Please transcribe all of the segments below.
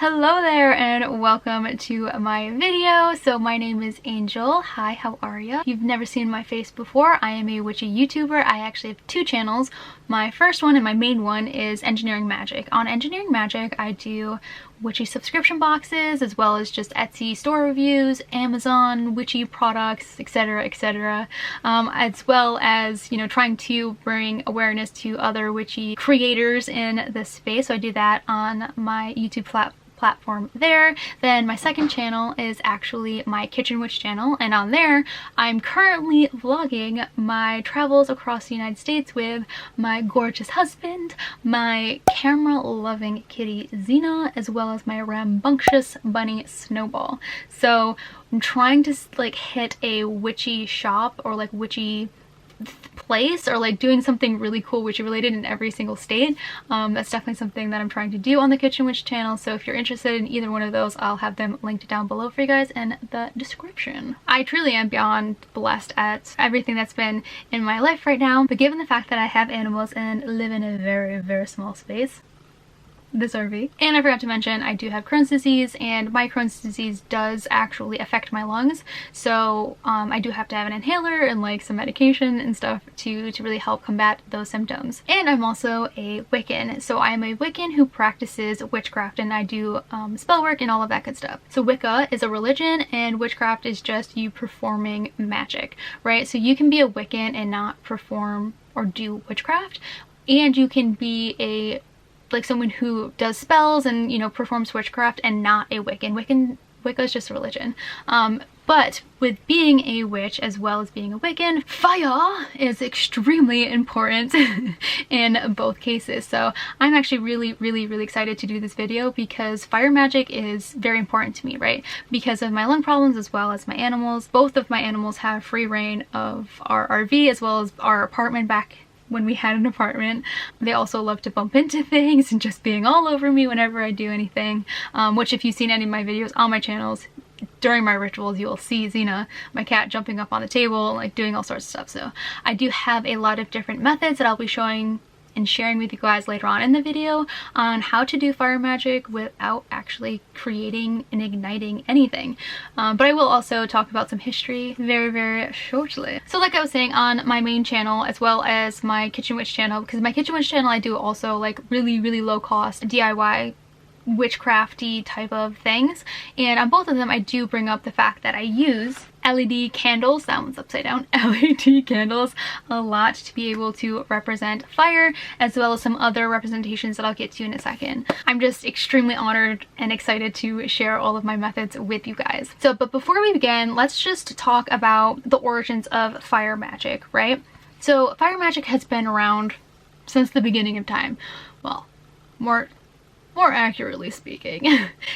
Hello there and welcome to my video. So my name is Angel. Hi, how are ya? If you've never seen my face before, I am a witchy YouTuber. I actually have two channels. My first one and my main one is Engineering Magic. On Engineering Magic, I do witchy subscription boxes as well as just Etsy store reviews, Amazon witchy products, etc, etc, as well as, you know, trying to bring awareness to other witchy creators in this space. So I do that on my YouTube platform there. Then my second channel is actually my Kitchen Witch channel, and on there I'm currently vlogging my travels across the United States with my gorgeous husband, my camera loving kitty Xena, as well as my rambunctious bunny Snowball. So I'm trying to like hit a witchy shop or like witchy place, or like doing something really cool witchy related in every single state. That's definitely something that I'm trying to do on the Kitchen Witch channel, so if you're interested in either one of those, I'll have them linked down below for you guys in the description. I truly am beyond blessed at everything that's been in my life right now, but given the fact that I have animals and live in a very, very small space, this RV. And I forgot to mention, I do have Crohn's disease, and my Crohn's disease does actually affect my lungs. So I do have to have an inhaler and like some medication and stuff to really help combat those symptoms. And I'm also a Wiccan. So I'm a Wiccan who practices witchcraft, and I do spell work and all of that good stuff. So Wicca is a religion, and witchcraft is just you performing magic, right? So you can be a Wiccan and not perform or do witchcraft, and you can be a someone who does spells and, you know, performs witchcraft and not a Wiccan. Wicca is just a religion. But with being a witch as well as being a Wiccan, fire is extremely important in both cases. So I'm actually really excited to do this video because fire magic is very important to me, right? Because of my lung problems as well as my animals. Both of my animals have free reign of our RV as well as our apartment back when we had an apartment. They also love to bump into things and just being all over me whenever I do anything, which if you've seen any of my videos on my channels, during my rituals you'll see Xena, my cat, jumping up on the table, like doing all sorts of stuff. So I do have a lot of different methods that I'll be showing and sharing with you guys later on in the video on how to do fire magic without actually creating and igniting anything. But I will also talk about some history very shortly. So like I was saying, on my main channel as well as my Kitchen Witch channel, because my Kitchen Witch channel I do also like really low cost DIY witchcrafty type of things, and on both of them I do bring up the fact that I use LED candles, that one's upside down, LED candles a lot to be able to represent fire, as well as some other representations that I'll get to in a second. I'm just extremely honored and excited to share all of my methods with you guys. So, but before we begin, let's just talk about the origins of fire magic, right? So fire magic has been around since the beginning of time. Well, more accurately speaking,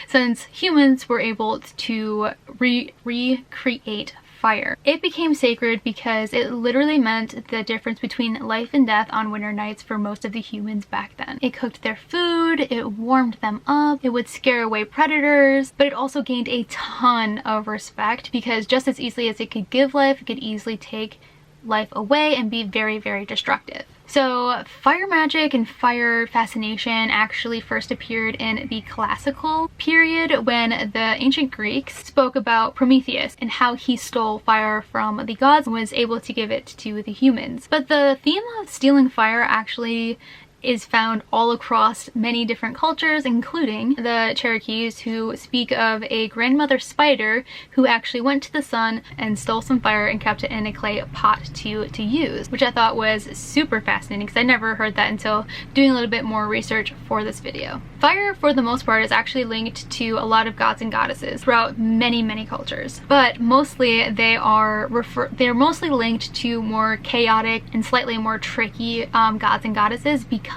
since humans were able to recreate fire. It became sacred because it literally meant the difference between life and death on winter nights for most of the humans back then. It cooked their food, it warmed them up, it would scare away predators, but it also gained a ton of respect because just as easily as it could give life, it could easily take life away and be very destructive. So fire magic and fire fascination actually first appeared in the classical period when the ancient Greeks spoke about Prometheus and how he stole fire from the gods and was able to give it to the humans. But the theme of stealing fire actually is found all across many different cultures, including the Cherokees, who speak of a grandmother spider who actually went to the sun and stole some fire and kept it in a clay pot to use, which I thought was super fascinating because I never heard that until doing a little bit more research for this video. Fire, for the most part, is actually linked to a lot of gods and goddesses throughout many cultures, but mostly they're mostly linked to more chaotic and slightly more tricky gods and goddesses, because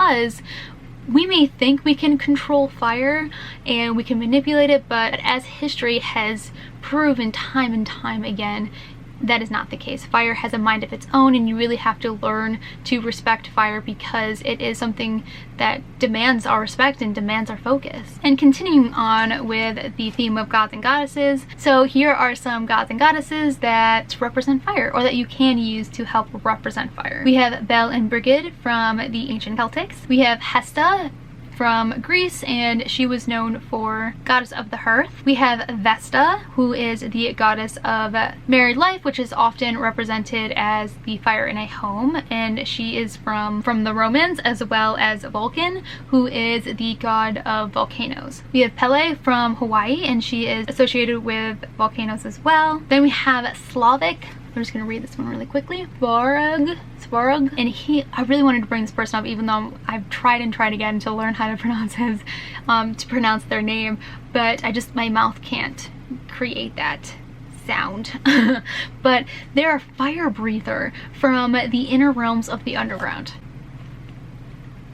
we may think we can control fire and we can manipulate it, but as history has proven time and time again, that is not the case. Fire has a mind of its own, and you really have to learn to respect fire because it is something that demands our respect and demands our focus. And continuing on with the theme of gods and goddesses, so here are some gods and goddesses that represent fire, or that you can use to help represent fire. We have Bel and Brigid from the ancient Celtics. We have Hesta from Greece, and she was known for goddess of the hearth. We have Vesta, who is the goddess of married life, which is often represented as the fire in a home, and she is from the Romans, as well as Vulcan, who is the god of volcanoes. We have Pele from Hawaii, and she is associated with volcanoes as well. Then we have Slavic. I'm just gonna read this one really quickly. Svarog, and I really wanted to bring this person up, even though I've tried and tried again to learn how to pronounce their name, but my mouth can't create that sound. But they're a fire breather from the inner realms of the underground.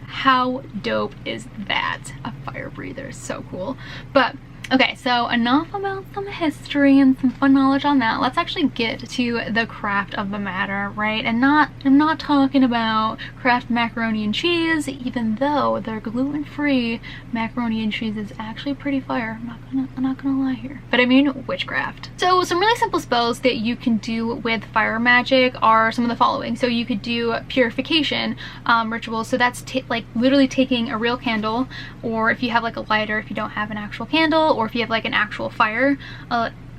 How dope is that? A fire breather, so cool. But okay, so enough about some history and some fun knowledge on that. Let's actually get to the craft of the matter, right? And I'm not talking about Kraft macaroni and cheese, even though their gluten-free macaroni and cheese is actually pretty fire. I'm not gonna lie here. But I mean witchcraft. So some really simple spells that you can do with fire magic are some of the following. So you could do purification rituals. So that's like literally taking a real candle, or if you have like a lighter, if you don't have an actual candle, or if you have like an actual fire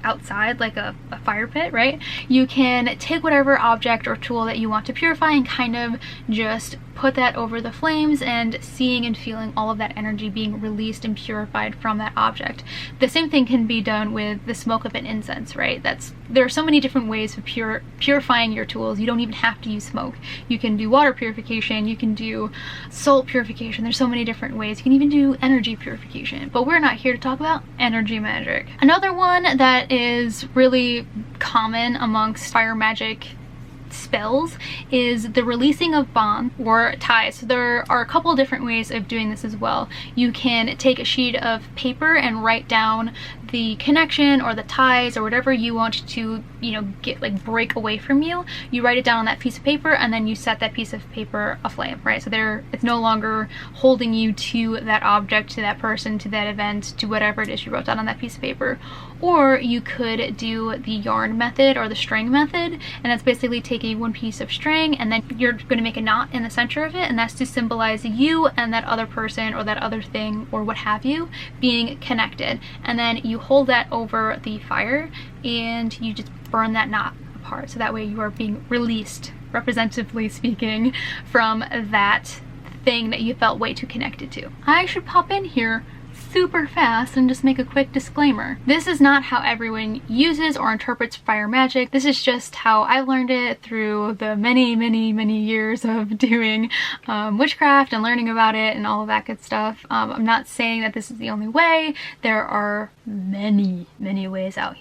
outside, like a fire pit, right? You can take whatever object or tool that you want to purify and kind of just put that over the flames, and seeing and feeling all of that energy being released and purified from that object. The same thing can be done with the smoke of an incense, right? There are so many different ways of purifying your tools. You don't even have to use smoke. You can do water purification, you can do salt purification. There's so many different ways. You can even do energy purification, but we're not here to talk about energy magic. Another one that is really common amongst fire magic spells is the releasing of bonds or ties. So there are a couple different ways of doing this as well. You can take a sheet of paper and write down the connection or the ties or whatever you want to, you know, get like break away from you. You write it down on that piece of paper, and then you set that piece of paper aflame, right? So it's no longer holding you to that object, to that person, to that event, to whatever it is you wrote down on that piece of paper. Or you could do the yarn method or the string method, and that's basically taking one piece of string and then you're going to make a knot in the center of it, and that's to symbolize you and that other person or that other thing or what have you being connected. And then you hold that over the fire and you just burn that knot apart, so that way you are being released, representatively speaking, from that thing that you felt way too connected to. I should pop in here super fast and just make a quick disclaimer. This is not how everyone uses or interprets fire magic. This is just how I learned it through the many years of doing witchcraft and learning about it and all of that good stuff. I'm not saying that this is the only way. There are many ways out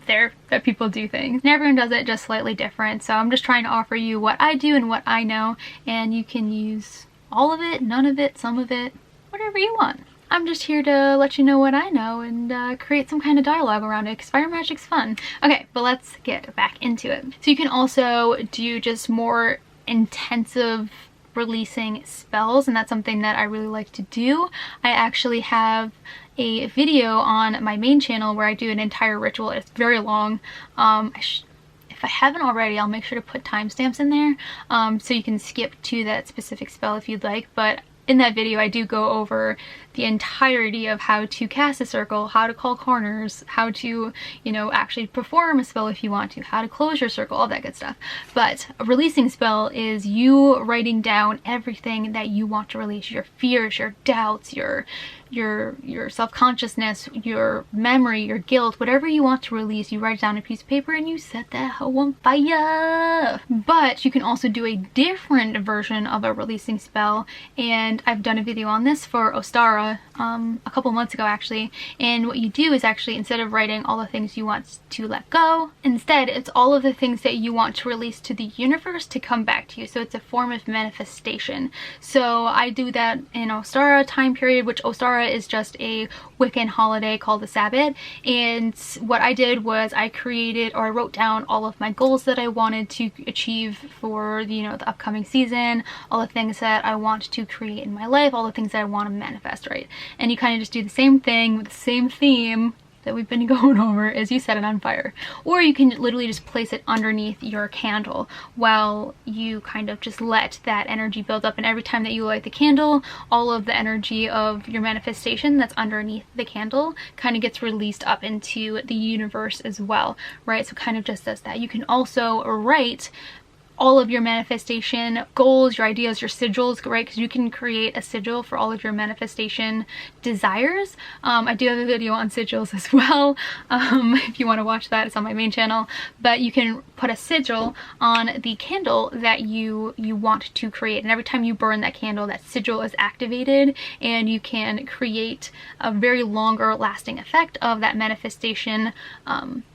there that people do things, and everyone does it just slightly different. So I'm just trying to offer you what I do and what I know, and you can use all of it, none of it, some of it, whatever you want. I'm just here to let you know what I know and create some kind of dialogue around it, because fire magic's fun. Okay, but let's get back into it. So you can also do just more intensive releasing spells, and that's something that I really like to do. I actually have a video on my main channel where I do an entire ritual. It's very long. If I haven't already, I'll make sure to put timestamps in there so you can skip to that specific spell if you'd like. But in that video, I do go over the entirety of how to cast a circle, how to call corners, how to, you know, actually perform a spell if you want to, how to close your circle, all that good stuff. But a releasing spell is you writing down everything that you want to release, your fears, your doubts, your self-consciousness, your memory, your guilt, whatever you want to release. You write it down on a piece of paper and you set that hoe on fire. But you can also do a different version of a releasing spell, and I've done a video on this for Ostara a couple months ago actually. And what you do is actually, instead of writing all the things you want to let go, instead it's all of the things that you want to release to the universe to come back to you. So it's a form of manifestation. So I do that in Ostara time period, which Ostara is just a Wiccan holiday called the Sabbath. And what I did was I wrote down all of my goals that I wanted to achieve for the upcoming season, all the things that I want to create in my life, all the things that I want to manifest, right? And you kind of just do the same thing with the same theme that we've been going over is you set it on fire. Or you can literally just place it underneath your candle while you kind of just let that energy build up. And every time that you light the candle, all of the energy of your manifestation that's underneath the candle kind of gets released up into the universe as well, right? So kind of just does that. You can also write all of your manifestation goals, your ideas, your sigils, right? Because you can create a sigil for all of your manifestation desires. I do have a video on sigils as well. If you want to watch that, it's on my main channel. But you can put a sigil on the candle that you want to create. And every time you burn that candle, that sigil is activated, and you can create a very longer lasting effect of that manifestation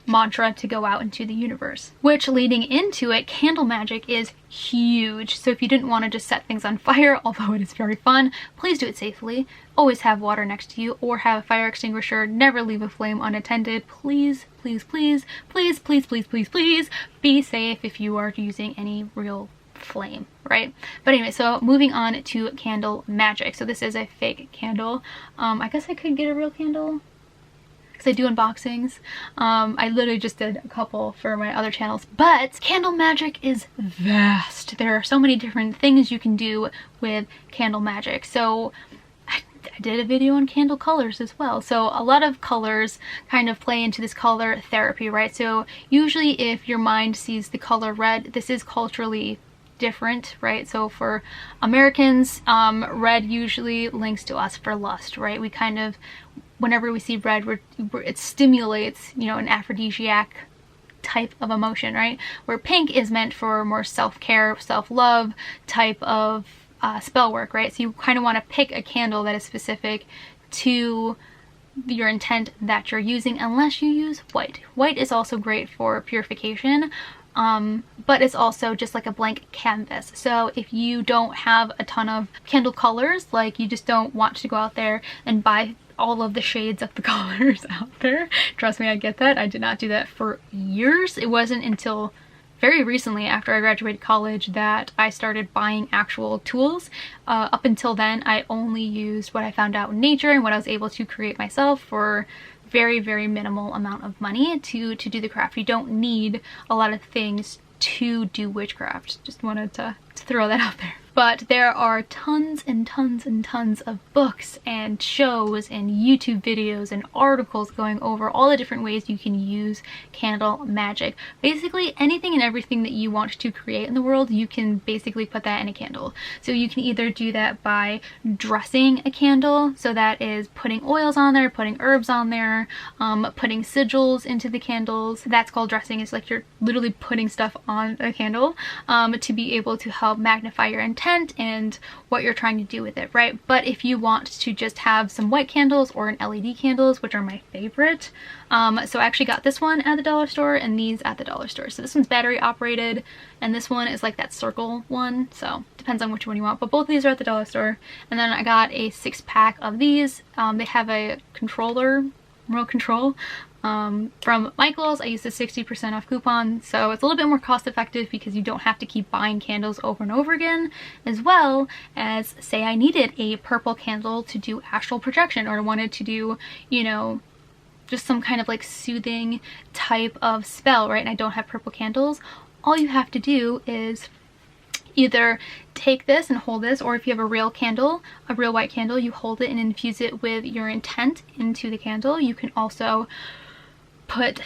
mantra to go out into the universe. Which, leading into it, candle magic is huge. So if you didn't want to just set things on fire, although it is very fun, please do it safely. Always have water next to you or have a fire extinguisher. Never leave a flame unattended. Please, please, please, please, please, please, please, please be safe if you are using any real flame, right? But anyway, so moving on to candle magic. So this is a fake candle. I guess I could get a real candle, I do unboxings. I literally just did a couple for my other channels, but candle magic is vast. There are so many different things you can do with candle magic. So I did a video on candle colors as well. So a lot of colors kind of play into this color therapy, right? So usually if your mind sees the color red, this is culturally different, right? So for Americans, red usually links to us for lust, right? We kind of, whenever we see red, it stimulates, you know, an aphrodisiac type of emotion, right? Where pink is meant for more self-care, self-love type of spell work, right? So you kind of want to pick a candle that is specific to your intent that you're using, unless you use white. White is also great for purification, but it's also just like a blank canvas. So if you don't have a ton of candle colors, like you just don't want to go out there and buy all of the shades of the colors out there, trust me, I get that. I did not do that for years. It wasn't until very recently, after I graduated college, that I started buying actual tools. Up until then, I only used what I found out in nature and what I was able to create myself for very, very minimal amount of money to do the craft. You don't need a lot of things to do witchcraft. Just wanted to throw that out there. But there are tons and tons and tons of books and shows and YouTube videos and articles going over all the different ways you can use candle magic. Basically anything and everything that you want to create in the world, you can basically put that in a candle. So you can either do that by dressing a candle, so that is putting oils on there, putting herbs on there, putting sigils into the candles. That's called dressing. It's like you're literally putting stuff on a candle to be able to help magnify your intent and what you're trying to do with it, right? But if you want to just have some white candles or an LED candles, which are my favorite, so I actually got this one at the dollar store and these at the dollar store. So this one's battery operated and this one is like that circle one, so depends on which one you want, but both of these are at the dollar store. And then I got a 6-pack of these. They have a controller, remote control, from Michael's. I used a 60% off coupon, so it's a little bit more cost effective because you don't have to keep buying candles over and over again, as well as, say I needed a purple candle to do astral projection, or wanted to do, you know, just some kind of like soothing type of spell, right? And I don't have purple candles. All you have to do is either take this and hold this, or if you have a real candle, a real white candle, you hold it and infuse it with your intent into the candle. You can also put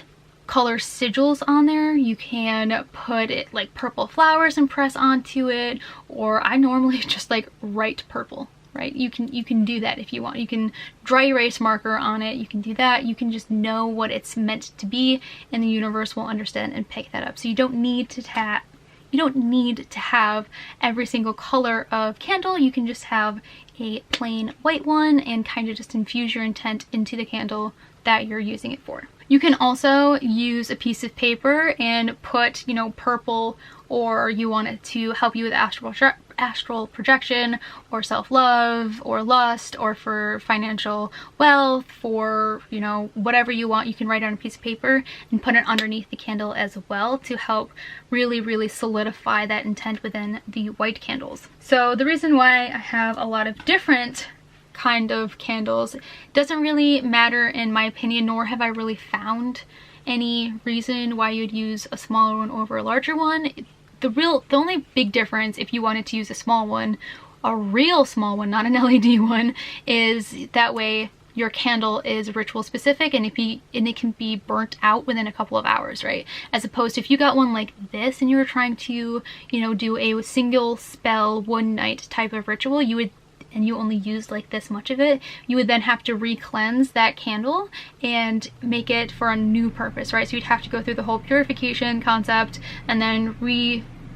color sigils on there. You can put it like purple flowers and press onto it, or I normally just like write purple, right? You can do that if you want. You can dry erase marker on it. You can do that. You can just know what it's meant to be, and the universe will understand and pick that up. So you don't need to have every single color of candle. You can just have a plain white one and kind of just infuse your intent into the candle that you're using it for. You can also use a piece of paper and put, you know, purple, or you want it to help you with astral projection or self-love or lust, or for financial wealth, for, you know, whatever you want. You can write it on a piece of paper and put it underneath the candle as well to help really, really solidify that intent within the white candles. So the reason why I have a lot of different kind of candles. It doesn't really matter in my opinion, nor have I really found any reason why you'd use a smaller one over a larger one. The only big difference if you wanted to use a small one, a real small one, not an LED one, is that way your candle is ritual specific and it can be burnt out within a couple of hours, right? As opposed to if you got one like this and you were trying to, you know, do a single spell one night type of ritual, and you only used like this much of it, you would then have to re-cleanse that candle and make it for a new purpose, right? So you'd have to go through the whole purification concept and then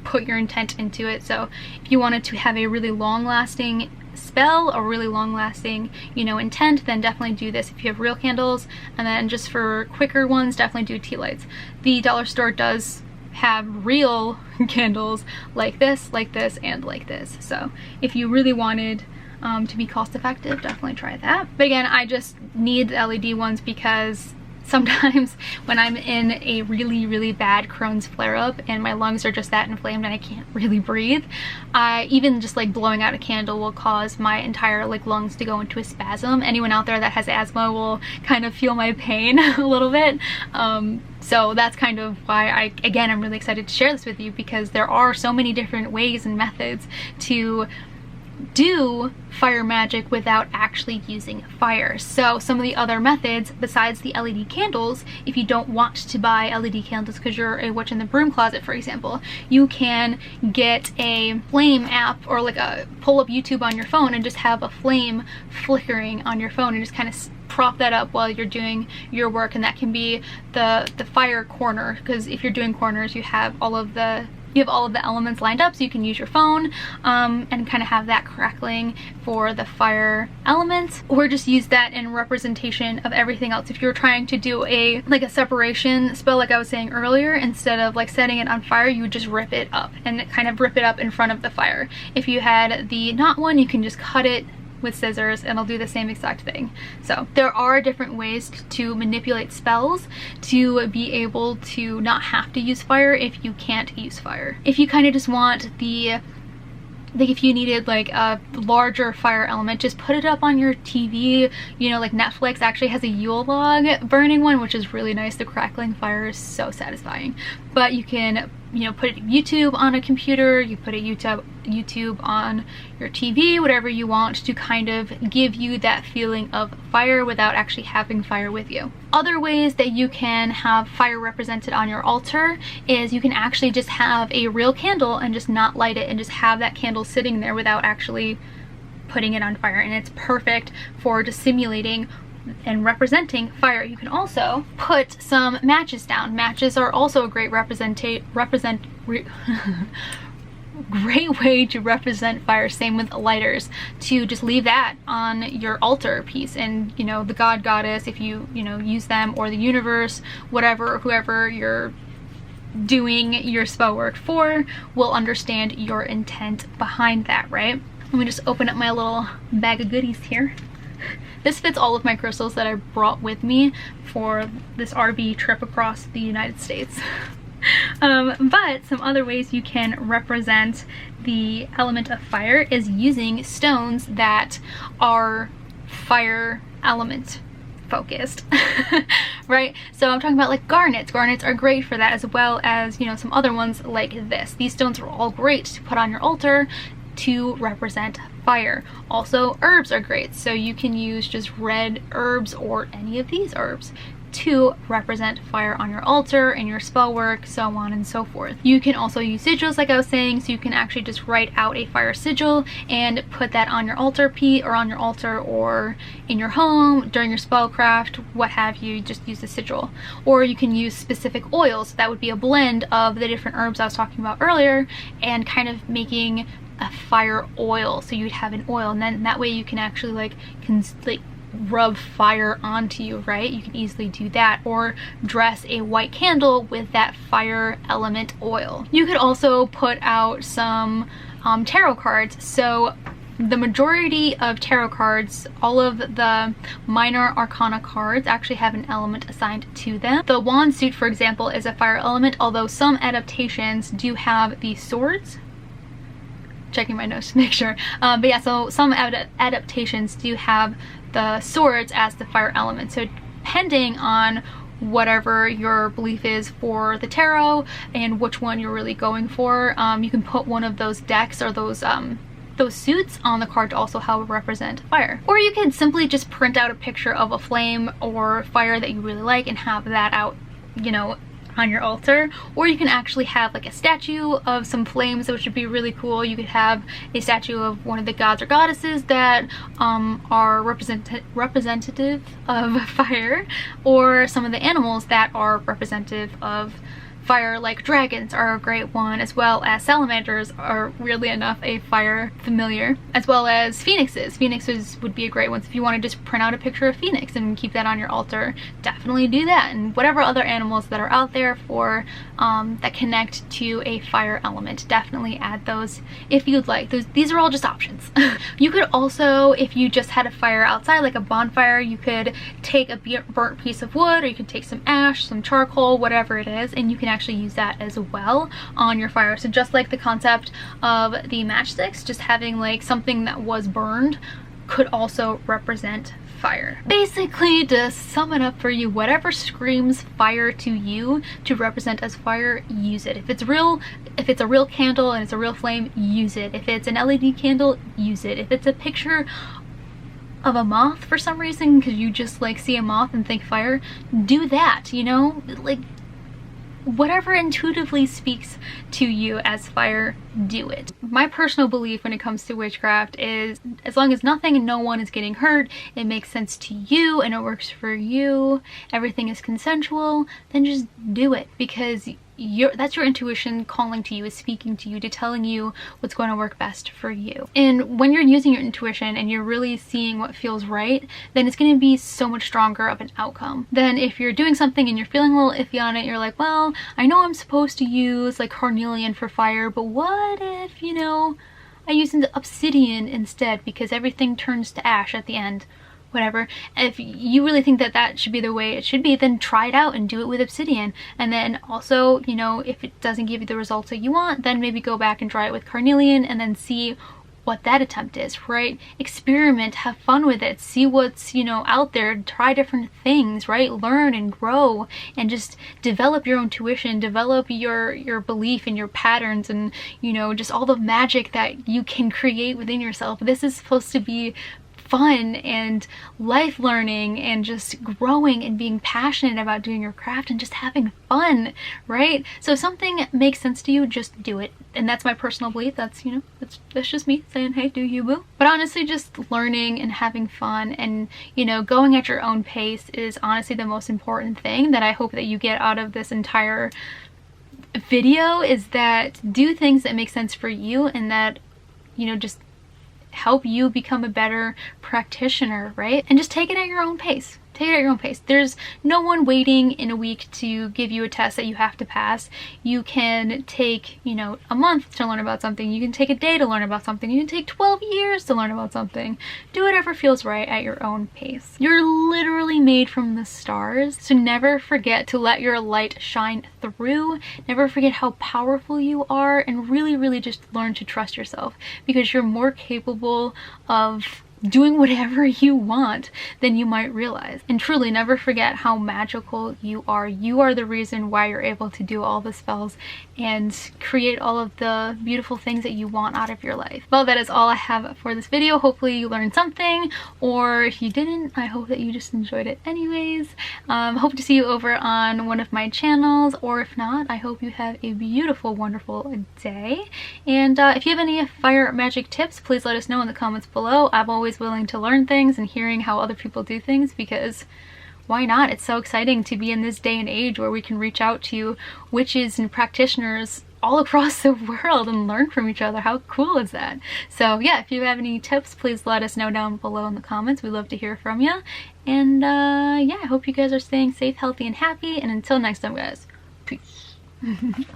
put your intent into it. So if you wanted to have a really long-lasting spell, a really long-lasting, you know, intent, then definitely do this if you have real candles. And then just for quicker ones, definitely do tea lights. The dollar store does have real candles like this, and like this. So if you really wanted to be cost effective, definitely try that. But again, I just need the LED ones because sometimes when I'm in a really bad Crohn's flare-up and my lungs are just that inflamed and I can't really breathe, even just like blowing out a candle will cause my entire like lungs to go into a spasm. Anyone out there that has asthma will kind of feel my pain a little bit. So that's kind of why I'm really excited to share this with you, because there are so many different ways and methods to do fire magic without actually using fire. So some of the other methods besides the LED candles, if you don't want to buy LED candles because you're a witch in the broom closet, for example, you can get a flame app or like pull up YouTube on your phone and just have a flame flickering on your phone and just kind of prop that up while you're doing your work. And that can be the fire corner, because if you're doing corners you have all of the elements lined up, so you can use your phone and kind of have that crackling for the fire elements, or just use that in representation of everything else. If you're trying to do a separation spell like I was saying earlier, instead of like setting it on fire, you would just rip it up and kind of rip it up in front of the fire. If you had the knot one, you can just cut it with scissors and it'll do the same exact thing. So there are different ways to manipulate spells to be able to not have to use fire if you can't use fire. If you kind of just want if you needed like a larger fire element, just put it up on your TV. You know, like Netflix actually has a Yule log burning one, which is really nice. The crackling fire is so satisfying. But you can, you know, put YouTube on a computer, you put a YouTube on your TV, whatever you want, to kind of give you that feeling of fire without actually having fire with you. Other ways that you can have fire represented on your altar is you can actually just have a real candle and just not light it and just have that candle sitting there without actually putting it on fire, and it's perfect for just simulating and representing fire. You can also put some matches down. Matches are also a great great way to represent fire. Same with lighters, to just leave that on your altar piece, and you know, the god, goddess, if you use them, or the universe, whoever you're doing your spell work for, will understand your intent behind that, right? Let me just open up my little bag of goodies here. This fits all of my crystals that I brought with me for this RV trip across the United States. But some other ways you can represent the element of fire is using stones that are fire element focused. Right? So I'm talking about like garnets. Garnets are great for that, as well as, you know, some other ones like this. These stones are all great to put on your altar to represent fire. Also, herbs are great, so you can use just red herbs or any of these herbs to represent fire on your altar and your spell work, so on and so forth. You can also use sigils, like I was saying, so you can actually just write out a fire sigil and put that on your altar or in your home during your spellcraft, what have you. Just use the sigil. Or you can use specific oils. That would be a blend of the different herbs I was talking about earlier and kind of making a fire oil. So you'd have an oil, and then that way you can actually rub fire onto you, right? You can easily do that, or dress a white candle with that fire element oil. You could also put out some tarot cards. So the majority of tarot cards, all of the minor arcana cards, actually have an element assigned to them. The wand suit, for example, is a fire element, although some adaptations do have the swords checking my notes to make sure. But yeah, so some adaptations do have the swords as the fire element. So depending on whatever your belief is for the tarot and which one you're really going for, you can put one of those decks or those suits on the card to also help represent fire. Or you can simply just print out a picture of a flame or fire that you really like and have that out, you know, on your altar. Or you can actually have like a statue of some flames, which would be really cool. You could have a statue of one of the gods or goddesses that are representative of fire, or some of the animals that are representative of fire, like dragons are a great one, as well as salamanders are, weirdly enough, a fire familiar, as well as phoenixes. Phoenixes would be a great one. So if you want to just print out a picture of phoenix and keep that on your altar, definitely do that. And whatever other animals that are out there for that connect to a fire element, definitely add those if you'd like. These are all just options. You could also, if you just had a fire outside, like a bonfire, you could take a burnt piece of wood, or you can take some ash, some charcoal, whatever it is, and you can actually use that as well on your fire. So just like the concept of the matchsticks, just having like something that was burned could also represent fire. Basically, to sum it up for you, whatever screams fire to you to represent as fire, use it. If it's a real candle and it's a real flame, use it. If it's an LED candle, use it. If it's a picture of a moth for some reason, because you just like see a moth and think fire, do that, you know? Like, whatever intuitively speaks to you as fire, do it. My personal belief when it comes to witchcraft is, as long as nothing and no one is getting hurt, it makes sense to you and it works for you, everything is consensual, then just do it, because that's your intuition calling to you, is speaking to you, to telling you what's going to work best for you. And when you're using your intuition and you're really seeing what feels right, then it's going to be so much stronger of an outcome than if you're doing something and you're feeling a little iffy on it. You're like, well, I know I'm supposed to use like carnelian for fire, but what if, you know, I use obsidian instead, because everything turns to ash at the end. Whatever. If you really think that that should be the way it should be, then try it out and do it with obsidian. And then also, you know, if it doesn't give you the results that you want, then maybe go back and try it with carnelian and then see what that attempt is, right? Experiment, have fun with it, see what's, you know, out there, try different things, right? Learn and grow and just develop your own intuition, develop your belief and your patterns, and, you know, just all the magic that you can create within yourself. This is supposed to be fun and life learning and just growing and being passionate about doing your craft and just having fun, right? So if something makes sense to you, just do it. And that's my personal belief. That's, you know, that's just me saying, hey, do you, boo? But honestly, just learning and having fun and, you know, going at your own pace is honestly the most important thing that I hope that you get out of this entire video, is that do things that make sense for you and that, you know, just help you become a better practitioner, right? And just take it at your own pace. Take it at your own pace. There's no one waiting in a week to give you a test that you have to pass. You can take, you know, a month to learn about something. You can take a day to learn about something. You can take 12 years to learn about something. Do whatever feels right at your own pace. You're literally made from the stars, so never forget to let your light shine through. Never forget how powerful you are, and really, really just learn to trust yourself, because you're more capable of doing whatever you want than you might realize. And truly, never forget how magical you are. You are the reason why you're able to do all the spells and create all of the beautiful things that you want out of your life. Well, that is all I have for this video. Hopefully you learned something, or if you didn't, I hope that you just enjoyed it anyways. Hope to see you over on one of my channels, or if not, I hope you have a beautiful, wonderful day. And if you have any fire magic tips, please let us know in the comments below. I'm always willing to learn things and hearing how other people do things, because why not? It's so exciting to be in this day and age where we can reach out to witches and practitioners all across the world and learn from each other. How cool is that? So yeah, if you have any tips, please let us know down below in the comments. We'd love to hear from you. And yeah, I hope you guys are staying safe, healthy, and happy. And until next time, guys, peace.